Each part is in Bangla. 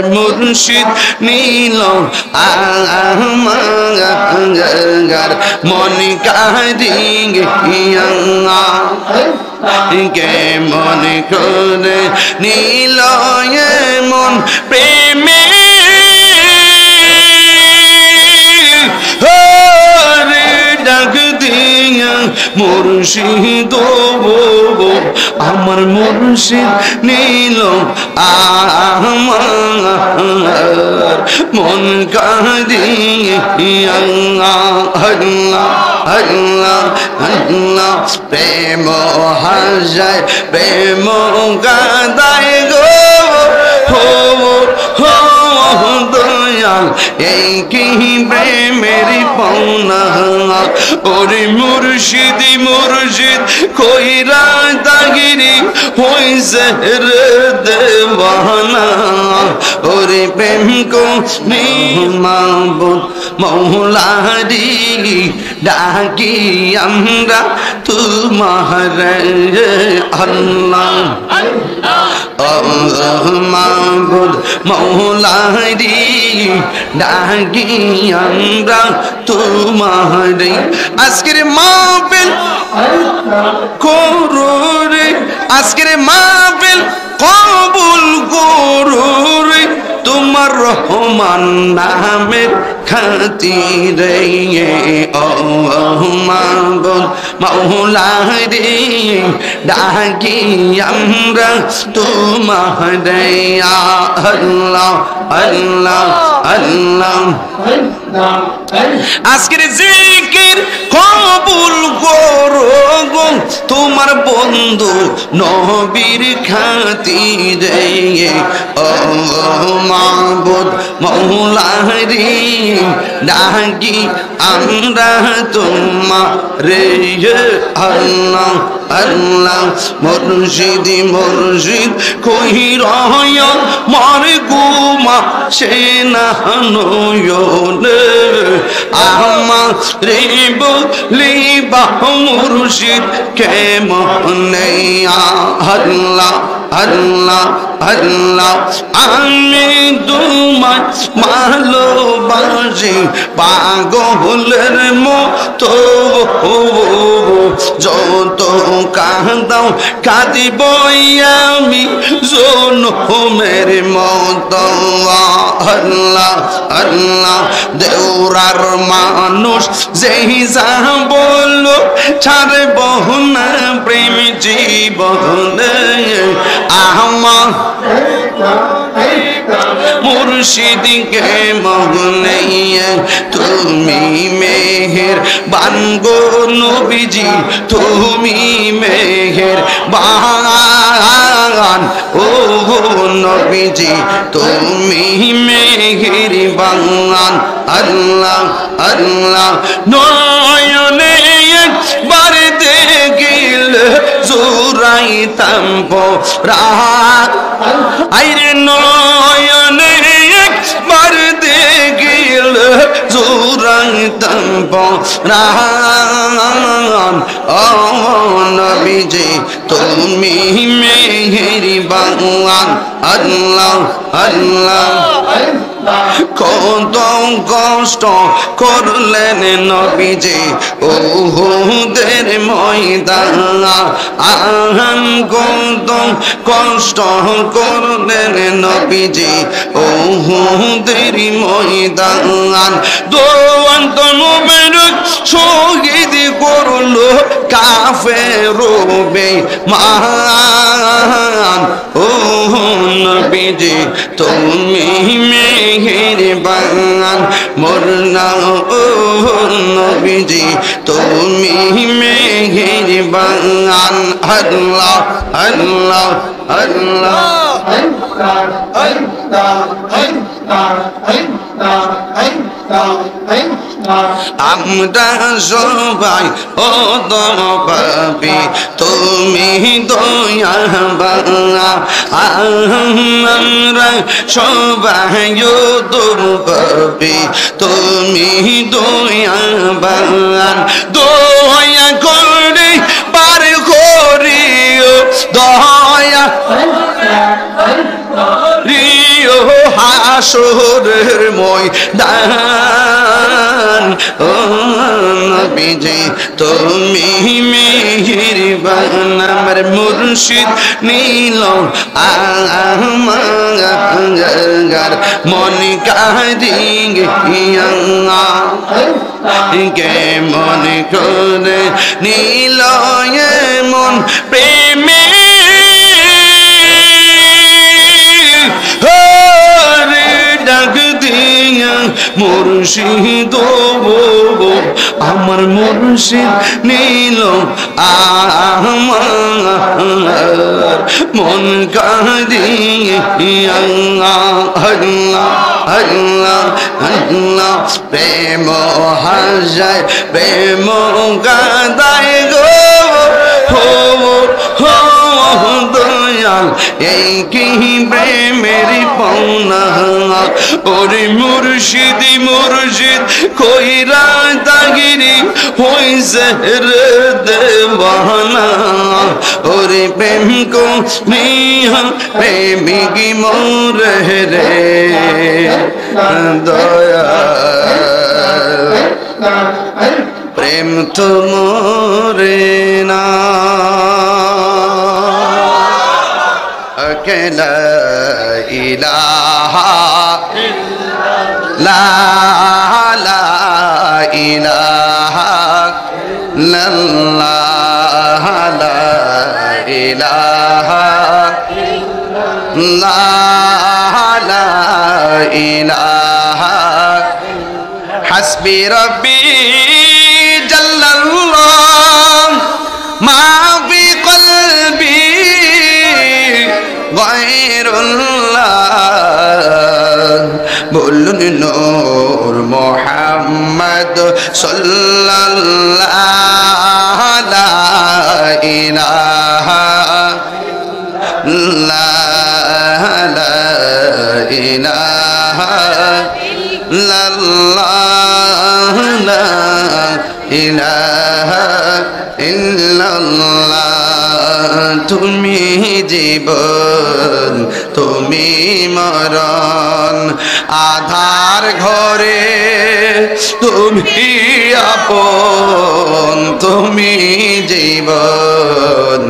মুর্শিদ নীল আমার মন কারিয়া কেমন করে নীল মন প্রেমে ডাক দিয়া মুর্শিদ আমার মুর্শিদ নীল আমার মন কারিয়া আল্লাহ আল্লাহ আল্লাহ প্রেম হাজায় প্রেম গাদায় গো হো দয়াল এই কি প্রেমের পাওনা ওরে মুর্শিদ মুর্শিদ কইরা দাগিরি হইছে রে দেওয়ানা ওরে প্রেম কো মাহবুব মৌলারি ডাকি আমরা তোমার আল্লাহ মাহবুব মৌলারি ডাকি আমরা তোমার আজকের মাহফিল করো রে আজকের মাহফিল কবুল করো রে তোমার রহমান নামের খাতিরে ও মাহবুব মৌলারি ডাকি আমরা তোমারে আল্লাহ আল্লাহ আল্লাহ আজকের জিকির কবুল করো গো তোমার বন্ধু নবীর খাতিরে ও মাহবুব মৌলারি ডাকি আমরা তোমারে আল্লাহ আল্লাহ মুর্শিদ মুর্শিদ কই রয় মর গুমা সে না নয়নে আমারে বলিবা মুর্শিদ কেমনে আল্লাহ আল্লাহ আল্লাহ আমি তোমায় ভালোবাসি পাগলের মতো যত কাঁদাও কাঁদিব আমি জনমের মতো আল্লাহ আল্লাহ দেওরার মানুষ যেই যা বললো ছাড়ব না প্রেম জীবনে আমার মুর্শিদকে মগনে তুমি মেহের বানগো নবীজি তুমি মেহের বান ও নবীজি তুমি মেহের বান আল্লাহ আল্লাহ নয়নে একবার দেখিল জোরাইতাম রাত আইরে নয়নে একবার দেখিল জোরাইতাম রাত ও নবীজি তুমি মেহেরি বান আল্লাহ আল্লাহ কত কষ্ট করলেন নবীজি উহুদের ময়দানে আহান কত কষ্ট করলেন নবীজি উহুদের ময়দানে দোয়ান্ত মুবারক শহীদ করলো কাফের বেঈমান ও নবীজি তুমি মেহেরবান মোরনা ও নবীজি তুমি মেহেরবান আল্লাহ আল্লাহ আল্লাহ আমরা সবাই ও দরবাবি তুমি দয়াবান আমরা সবাই ও দরবাবি তুমি দয়াবান দয়া করে পার করিও দয়া রিও হা হাসরের ময়দান ও নবীজি তুমি মেহেরবান আমার মুর্শিদ নীল আমার মন কাঁদিয়া কেমন করে নীল মন প্রেমে ডাক দিয়া মুর্শিদ আমার মুর্শিদ নীল আমার মন কাঁদিয়া আল্লাহ আল্লাহ আল্লাহ প্রেম হাজায় প্রেম কাঁদায় গো হো দয়াল এই কি প্রেমের পাওনা ওরে মুর্শিদ মুর্শিদ কইরা দাগিরি হইছে রে দেওয়ানা ওরে প্রেম কো নিহা প্রেমিক মোরে রে দয়াল প্রেম তো মোরে না লা ইলাহা লা ইলাহা ইল্লাল্লাহ লা ইলাহা লা ইলাহা হাসবি রব্বি জাল্লাল্লাহ মা ফি কলবি গায়রুল্লাহ বলুন নূর মুহাম্মদ সাল্লাল্লাহু লা ইলাহা লা ইলাহা ইল্লাল্লাহ লা ইলাহা ইল্লাল্লাহ তুমি জীবন তুমি মরণ আধার ঘরে তুমি আপন তুমি জীবন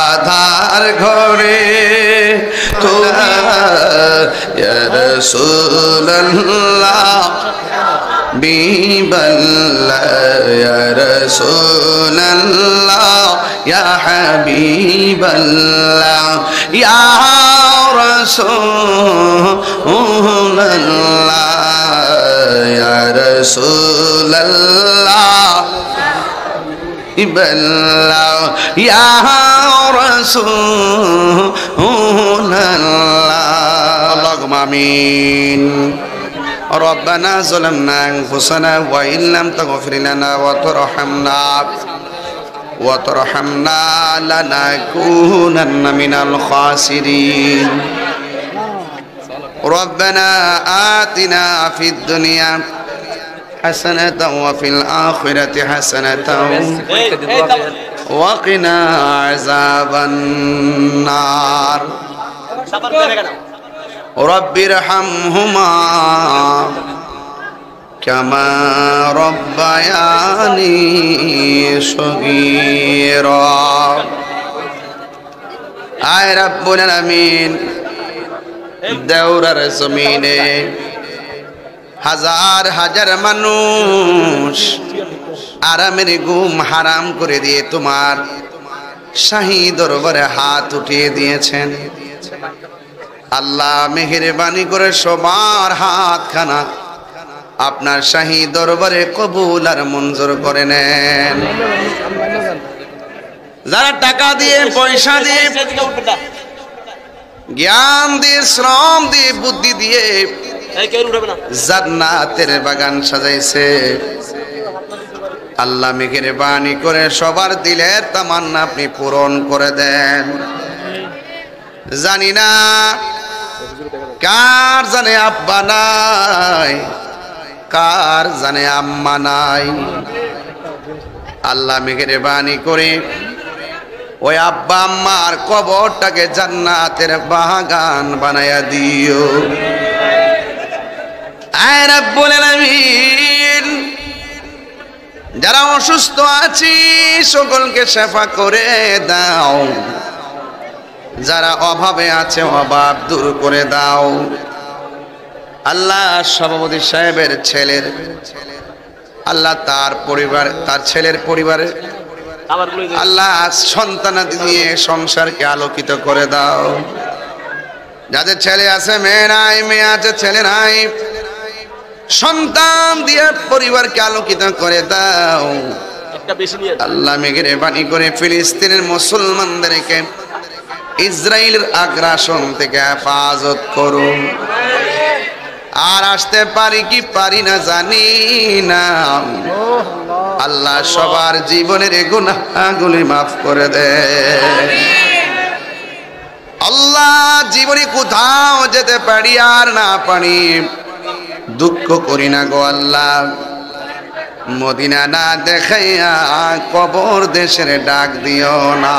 আধার ঘরে ইয়া রাসূলুল্লাহ বিবাল্লাহ ইয়া রাসূলুল্লাহ ইয়া হাবিবাল্লাহ ইয়া রাসূলুল্লাহ ইয়া রাসূলুল্লাহ বিবাল্লাহ ইয়া রাসূলুল্লাহ আল্লাহুম্মা আমিন ربنا ظلمنا أنفسنا وإن لم تغفر لنا وترحمنا لنكونن من الخاسرين ربنا آتنا في الدنيا حسنة وفي الآخرة حسنة وقنا عذاب النار رب ارحمهما كما ربياني صغيرا আয় রব্বুল আলামিন দেওরার জমিনে হাজার হাজার মানুষ আরামের ঘুম হারাম করে দিয়ে তোমার শাহী দরবারে হাত উঠিয়ে দিয়েছেন আল্লাহ মেহেরবানি করে সবার হাতখানা আপনার শাহী দরবারে কবুল আর মঞ্জুর করে নেন যারা টাকা দিয়ে পয়সা দিয়ে জ্ঞান দিয়ে শ্রম দিয়ে বুদ্ধি দিয়ে জান্নাতের বাগান সাজাইছে আল্লাহ মেহেরবানি করে সবার দিলের তামান্না আপনি পূরণ করে দেন জানি না কার জানে আব্বা নাই কার জানে আম্মা নাই আল্লাহ মেহেরবানি করে ওই আব্বা আম্মার কবরটাকে জান্নাতের বাগান বানায়া দিও। আয় রাব্বুল আলামিন, যারা অসুস্থ আছি সকলকে শেফা করে দাও, যারা অভাবে আছে অভাব দূর করে দাও। আল্লাহ সভাপতি সাহেবের ছেলের, আল্লাহ তার পরিবার, তার ছেলের পরিবারে আল্লাহ সন্তানাদি দিয়ে সংসারকে আলোকিত করে দাও। যাদের ছেলে আছে মেয়ে নাই, মেয়ে আছে ছেলে নাই, সন্তান দিয়ে পরিবারকে আলোকিত করে দাও। আল্লাহ মেহেরবানি করে ফিলিস্তিনের মুসলমানদেরকে ইসরায়েলের আগ্রাসন থেকে হেফাজত করুন। আর আসতে পারি কি পারি না জানি না, আল্লাহ সবার জীবনের গুনাহগুলি মাফ করে দে। আল্লাহ জীবনে কোথাও যেতে পারি আর না পারি, দুঃখ করি না গো আল্লাহ, মদিনা না দেখাইয়া কবর দেশের ডাক দিও না।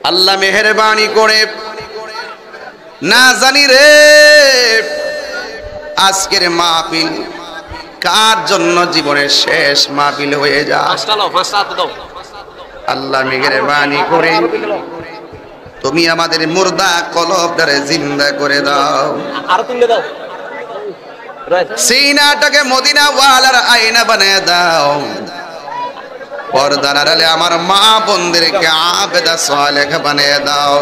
আল্লাহ মেহেরবানি করে, না জানি রে আজকের মাহফিল কার জন্য জীবনের শেষ মাহফিল হয়ে যায়। আল্লাহ মেহেরবানি করে তুমি আমাদের মুর্দা কলবটারে জিন্দা করে দাও, সিনাটাকে মদিনা ওয়ালার আয়না বানিয়ে দাও। পর্দার আড়ালে আমার মা বোনদেরকে আবেদা সালেহ বানিয়ে দাও।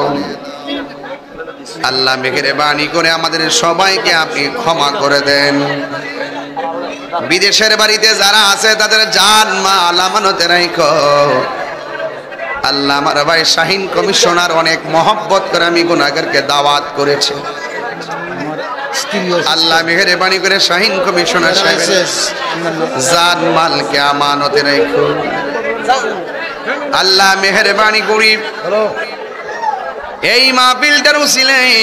আল্লাহ মেহেরবানি করে আমাদের সবাইকে আপনি ক্ষমা করে দেন। বিদেশের বাড়িতে যারা আছে তাদের জান মাল আমানতে রাখো। আল্লাহ আমার ভাই শাহিন কমিশনার অনেক মহব্বত করে আমি গুনাহগারকে দাওয়াত করেছে। আল্লাহ মেহেরবানি করে শাহিন কমিশনার সাহেবের জান মালকে আমানতে রাখো। আল্লাহ মেহেরবানি করি এই মাহফিলটার উসিলায়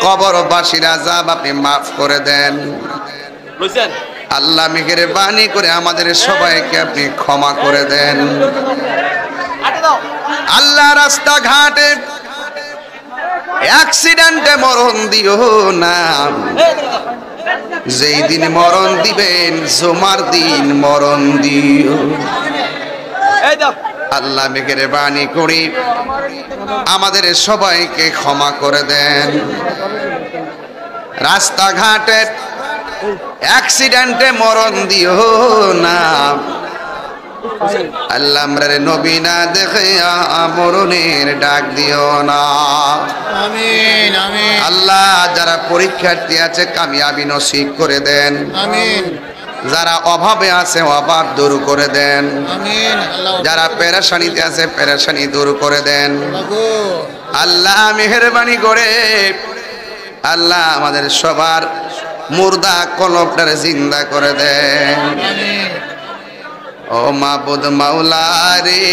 কবরবাসীর আযাব আপনি মাফ করে দেন। আল্লাহ মেহেরবানি করে আমাদের সবাইকে আপনি ক্ষমা করে দেন। আল্লাহ রাস্তাঘাটে অ্যাক্সিডেন্টে মরণ দিও না, যেই দিন মরণ দিবেন জুমার দিন মরণ দিও। আল্লাহ মেহেরবানি করি আমাদের সবাইকে ক্ষমা করে দেন। রাস্তাঘাটে অ্যাক্সিডেন্টে মরণ দিও না। আল্লাহ আমরার নবী না দেখে মরণের ডাক দিও না। আমিন আমিন। আল্লাহ যারা পরীক্ষার্থী আছে কামিয়াবি নসিব করে দেন। আমিন। যারা অভাবে আছে অভাব দূর করে দেন। আমিন। যারা পেরেশানিতে আছে পেরেশানি দূর করে দেন। আল্লাহ মেহেরবানি করে আল্লাহ আমাদের সবার মুর্দা কলবটারে জিন্দা করে দেন। আমিন। ও মাবুদ মাওলা রে,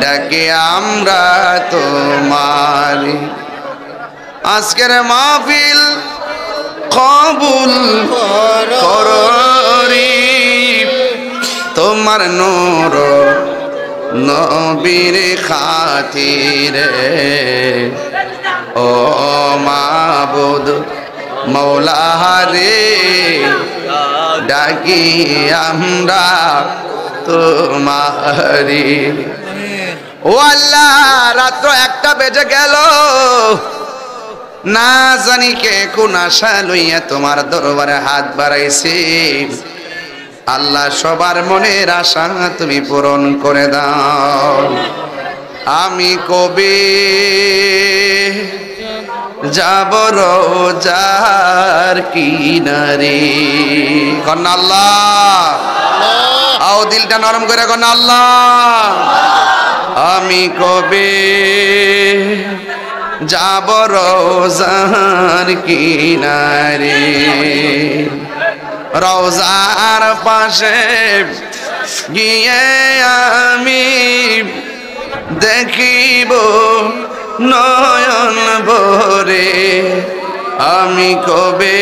ডাকে আমরা তোমারে, আজকের মাহফিল কবুল কররি, তোমার নূর নবীর খাতিরে। ও মাবুদ মাওলা রে, ডাকি আমরা তোমারি। ও আল্লাহ রাত্র 1টা বেজে গেল, না জানি কে কোন আশা লইয়া তোমার দরবারে হাত বাড়াইছি। আল্লাহ সবার মনের আশা তুমি পূরণ করে দাও। আমি কবে যাব রোজার কিনারে, কন আল্লাহ, আও দিলটা নরম করে কন আল্লাহ। আমি কবে যাব রোজার কিনারে, রোজার পাশে গিয়ে আমি দেখিব নয়ন ভরে। আমি কবে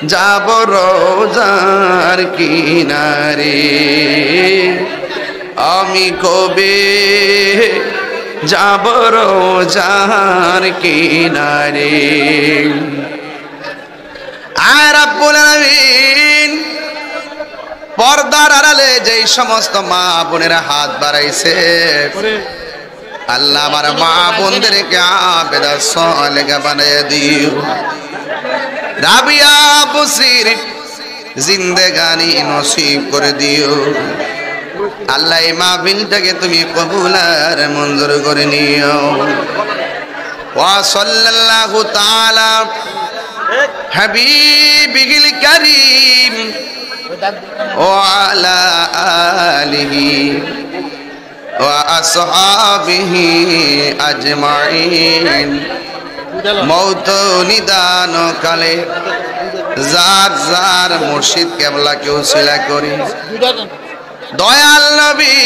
যাব রোজার কিনারে আমি কবে যাব রোজার কিনারে আর রাব্বুল আলামিন পর্দার আড়ালে যেই সমস্ত মা বোনেরা হাত বাড়াইছে আল্লাহ আমার মা বোনদেরকে আবেদা সালেহা বানায় দিও রাবিয়া বসির জিন্দেগানি নসিব করে দিও আল্লাহ এই মাহফিলটাকে তুমি কবুল আর মঞ্জুর করে নিও ওয়া সাল্লাল্লাহু তাআলা হাবিবিল কারীম ওয়া আলা আলিহি ওয়া আসহাবিহি আজমাইন মৌত নিদান কালে যার যার মুর্শিদ কেবলাকে উসিলা করি দয়াল নবী